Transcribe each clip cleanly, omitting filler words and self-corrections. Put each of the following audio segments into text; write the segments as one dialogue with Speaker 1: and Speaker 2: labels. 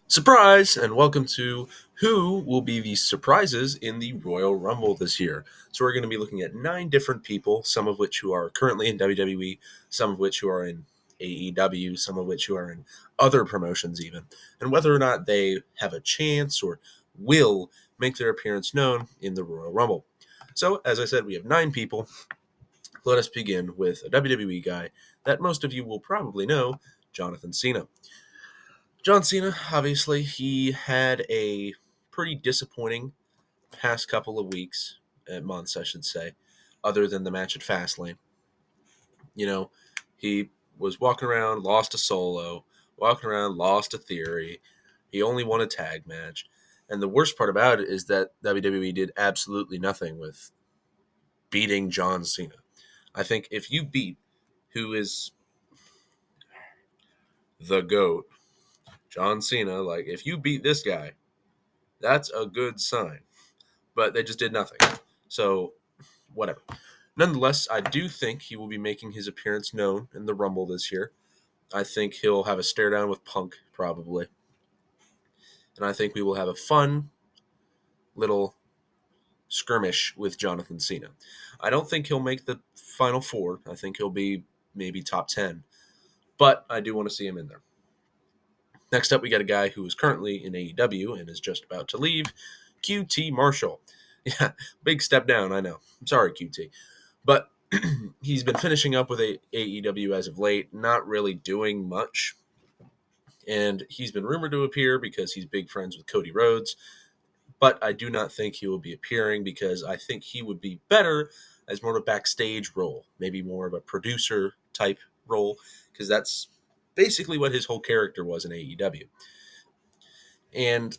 Speaker 1: Surprise, and welcome to who will be the surprises in the Royal Rumble this year. So we're going to be looking at 9 different people, some of which who are currently in WWE, some of which who are in AEW, some of which who are in other promotions even, and whether or not they have a chance or will make their appearance known in the Royal Rumble. So, as I said, we have 9 people. Let us begin with a WWE guy that most of you will probably know, Jonathan Cena. John Cena, obviously, he had a pretty disappointing past couple of weeks, months, I should say, other than the match at Fastlane. You know, he was walking around, lost a solo, walking around, lost a theory. He only won a tag match. And the worst part about it is that WWE did absolutely nothing with beating John Cena. I think if you beat who is the GOAT, John Cena, like if you beat this guy, that's a good sign. But they just did nothing. So, whatever. Nonetheless, I do think he will be making his appearance known in the Rumble this year. I think he'll have a stare down with Punk, probably. And I think we will have a fun little skirmish with Jonathan Cena. I don't think he'll make the final 4. I think he'll be maybe top 10. But I do want to see him in there. Next up, we got a guy who is currently in AEW and is just about to leave, QT Marshall. Yeah, big step down, I know. I'm sorry, QT. But he's been finishing up with AEW as of late, not really doing much. And he's been rumored to appear because he's big friends with Cody Rhodes. But I do not think he will be appearing because I think he would be better as more of a backstage role, maybe more of a producer type role, because that's basically what his whole character was in AEW. And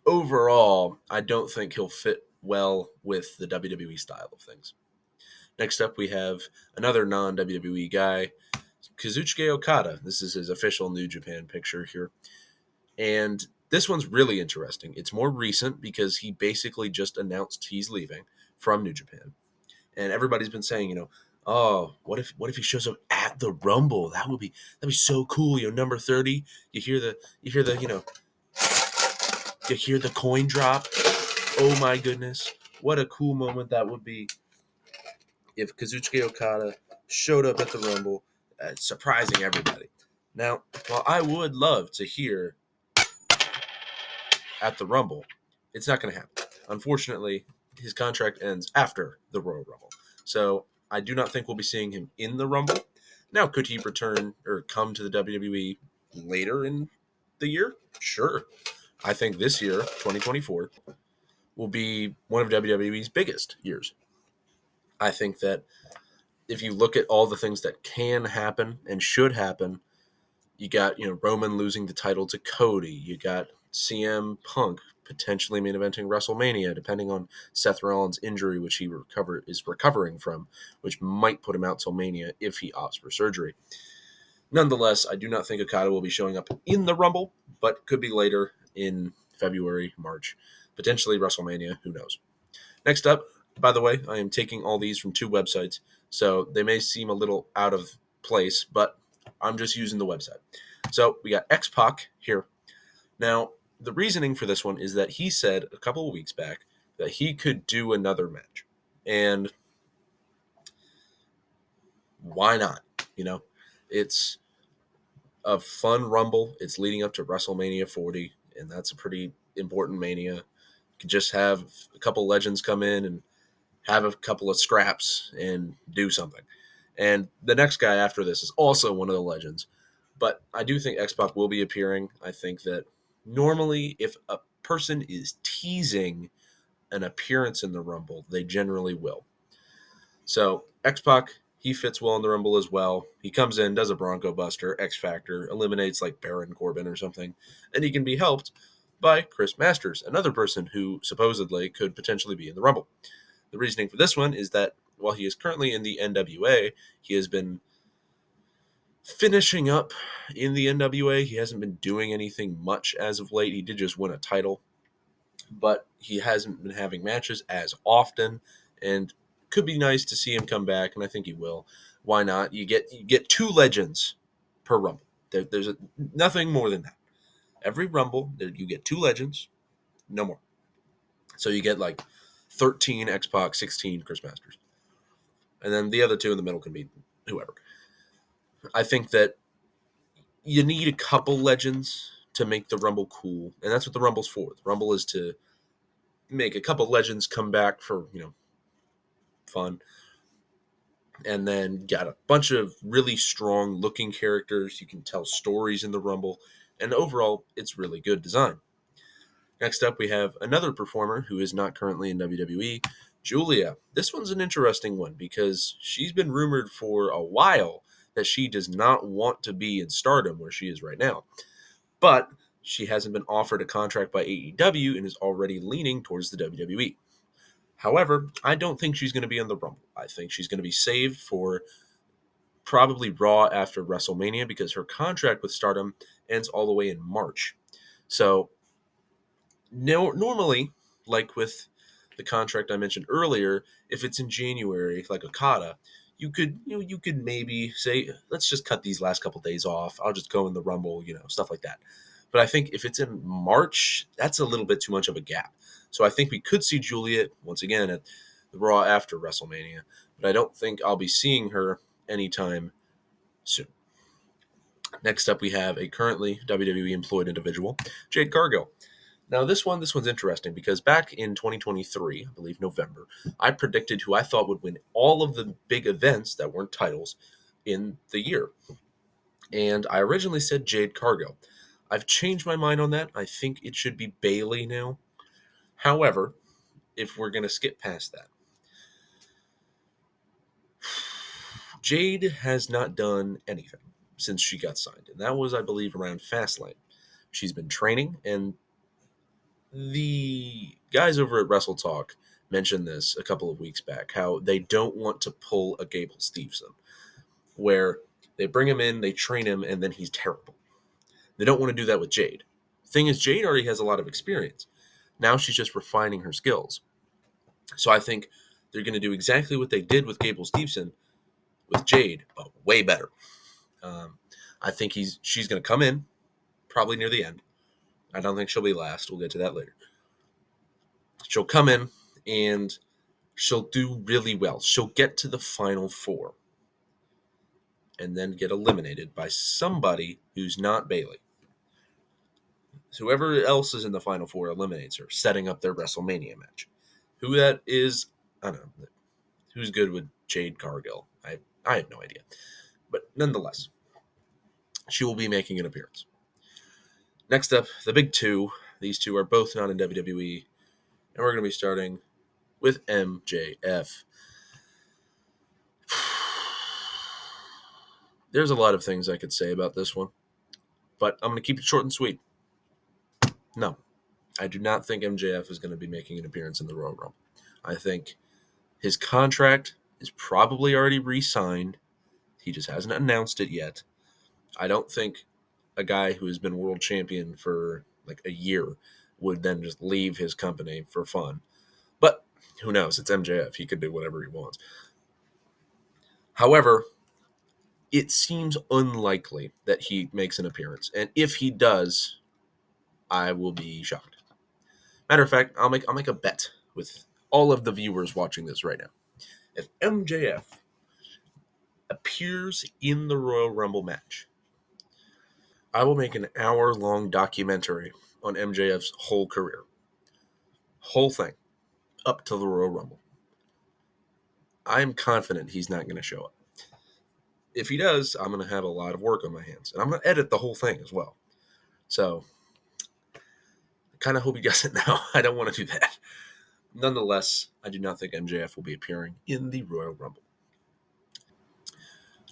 Speaker 1: overall, I don't think he'll fit well with the WWE style of things. Next up, we have another non-WWE guy, Kazuchika Okada. This is his official New Japan picture here. And this one's really interesting. It's more recent because he basically just announced he's leaving from New Japan. And everybody's been saying, oh, what if he shows up at the Rumble? That'd be so cool. Number 30. You hear the you hear the coin drop. Oh my goodness. What a cool moment that would be if Kazuchika Okada showed up at the Rumble, surprising everybody. Now, while I would love to hear at the Rumble, it's not going to happen. Unfortunately, his contract ends after the Royal Rumble. So I do not think we'll be seeing him in the Rumble. Now, could he return or come to the WWE later in the year? Sure. I think this year, 2024, will be one of WWE's biggest years. I think that if you look at all the things that can happen and should happen, you got Roman losing the title to Cody. You got CM Punk potentially main eventing WrestleMania, depending on Seth Rollins' injury, which he is recovering from, which might put him out till Mania if he opts for surgery. Nonetheless, I do not think Okada will be showing up in the Rumble, but could be later in February, March, potentially WrestleMania. Who knows? Next up, by the way, I am taking all these from 2 websites, so they may seem a little out of place, but I'm just using the website. So we got X-Pac here. Now, the reasoning for this one is that he said a couple of weeks back that he could do another match. And why not? It's a fun Rumble. It's leading up to WrestleMania 40, and that's a pretty important Mania. You could just have a couple legends come in and have a couple of scraps and do something. And the next guy after this is also one of the legends. But I do think X-Pac will be appearing. I think that normally if a person is teasing an appearance in the Rumble, they generally will. So X-Pac, he fits well in the Rumble as well. He comes in, does a Bronco Buster, X Factor, eliminates like Baron Corbin or something, and he can be helped by Chris Masters, another person who supposedly could potentially be in the Rumble. The reasoning for this one is that while he is currently in the NWA, he has been finishing up in the NWA. He hasn't been doing anything much as of late. He did just win a title, but he hasn't been having matches as often, and could be nice to see him come back, and I think he will. Why not? You get 2 legends per Rumble. There's nothing more than that. Every Rumble, you get 2 legends, no more. So you get like 13 X-Pac, 16 Chris Masters. And then the other 2 in the middle can be whoever. I think that you need a couple legends to make the Rumble cool. And that's what the Rumble's for. The Rumble is to make a couple legends come back for, fun. And then got a bunch of really strong looking characters. You can tell stories in the Rumble. And overall, it's really good design. Next up, we have another performer who is not currently in WWE, Julia. This one's an interesting one because she's been rumored for a while that she does not want to be in Stardom where she is right now. But she hasn't been offered a contract by AEW and is already leaning towards the WWE. However, I don't think she's going to be in the Rumble. I think she's going to be saved for probably Raw after WrestleMania because her contract with Stardom ends all the way in March. So normally, like with the contract I mentioned earlier, if it's in January, like Okada, you could maybe say, let's just cut these last couple days off. I'll just go in the Rumble, stuff like that. But I think if it's in March, that's a little bit too much of a gap. So I think we could see Juliet once again at the Raw after WrestleMania, but I don't think I'll be seeing her anytime soon. Next up, we have a currently WWE employed individual, Jade Cargill. Now, this one's interesting because back in 2023, I believe November, I predicted who I thought would win all of the big events that weren't titles in the year. And I originally said Jade Cargill. I've changed my mind on that. I think it should be Bayley now. However, if we're going to skip past that, Jade has not done anything since she got signed. And that was, I believe, around Fastlane. She's been training, and the guys over at Wrestle Talk mentioned this a couple of weeks back, how they don't want to pull a Gable Steveson, where they bring him in, they train him, and then he's terrible. They don't want to do that with Jade. Thing is, Jade already has a lot of experience. Now she's just refining her skills. So I think they're going to do exactly what they did with Gable Steveson with Jade, but way better. I think she's going to come in probably near the end. I don't think she'll be last. We'll get to that later. She'll come in and she'll do really well. She'll get to the final 4 and then get eliminated by somebody who's not Bayley. Whoever else is in the final 4 eliminates her, setting up their WrestleMania match. Who that is, I don't know. Who's good with Jade Cargill? I have no idea. But nonetheless, she will be making an appearance. Next up, the big 2. These 2 are both not in WWE. And we're going to be starting with MJF. There's a lot of things I could say about this one, but I'm going to keep it short and sweet. No, I do not think MJF is going to be making an appearance in the Royal Rumble. I think his contract is probably already re-signed. He just hasn't announced it yet. I don't think a guy who has been world champion for like a year would then just leave his company for fun. But who knows? It's MJF. He could do whatever he wants. However, it seems unlikely that he makes an appearance. And if he does, I will be shocked. Matter of fact, I'll make a bet with all of the viewers watching this right now. If MJF appears in the Royal Rumble match, I will make an hour-long documentary on MJF's whole career. Whole thing. Up to the Royal Rumble. I am confident he's not going to show up. If he does, I'm going to have a lot of work on my hands. And I'm going to edit the whole thing as well. So, I kind of hope he doesn't now. I don't want to do that. Nonetheless, I do not think MJF will be appearing in the Royal Rumble.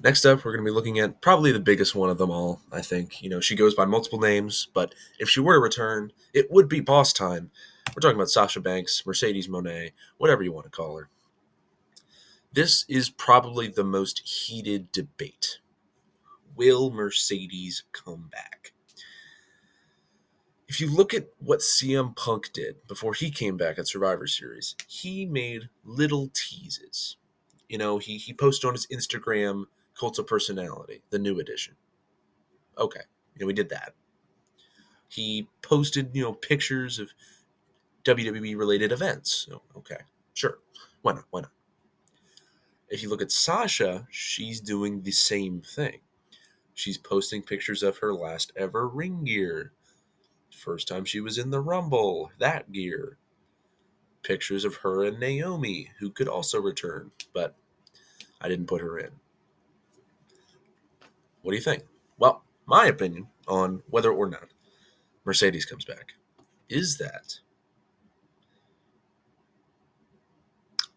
Speaker 1: Next up, we're going to be looking at probably the biggest one of them all, I think. She goes by multiple names, but if she were to return, it would be boss time. We're talking about Sasha Banks, Mercedes Moné, whatever you want to call her. This is probably the most heated debate. Will Mercedes come back? If you look at what CM Punk did before he came back at Survivor Series, he made little teases. He posted on his Instagram Cult of Personality, the new edition. Okay, we did that. He posted, pictures of WWE related events. So, okay, sure. Why not? Why not? If you look at Sasha, she's doing the same thing. She's posting pictures of her last ever ring gear. First time she was in the Rumble, that gear. Pictures of her and Naomi, who could also return, but I didn't put her in. What do you think? Well, my opinion on whether or not Mercedes comes back is that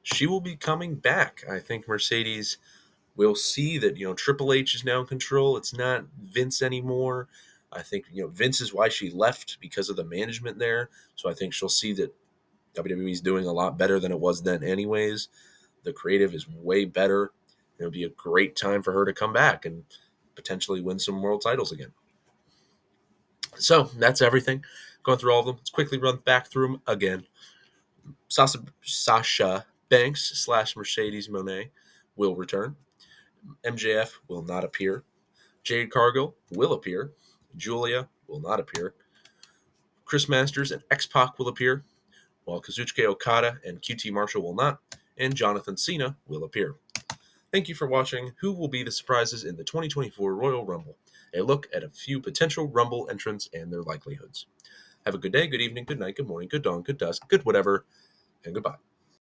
Speaker 1: she will be coming back. I think Mercedes will see that, Triple H is now in control. It's not Vince anymore. I think, Vince is why she left, because of the management there. So I think she'll see that WWE is doing a lot better than it was then anyways. The creative is way better. It'll be a great time for her to come back and potentially win some world titles again. So that's everything. Going through all of them. Let's quickly run back through them again. Sasha Banks / Mercedes Moné will return. MJF will not appear. Jade Cargill will appear. Julia will not appear. Chris Masters and X-Pac will appear, while Kazuchika Okada and QT Marshall will not, and Jonathan Cena will appear. Thank you for watching Who Will Be the Surprises in the 2024 Royal Rumble, a look at a few potential Rumble entrants and their likelihoods. Have a good day, good evening, good night, good morning, good dawn, good dusk, good whatever, and goodbye.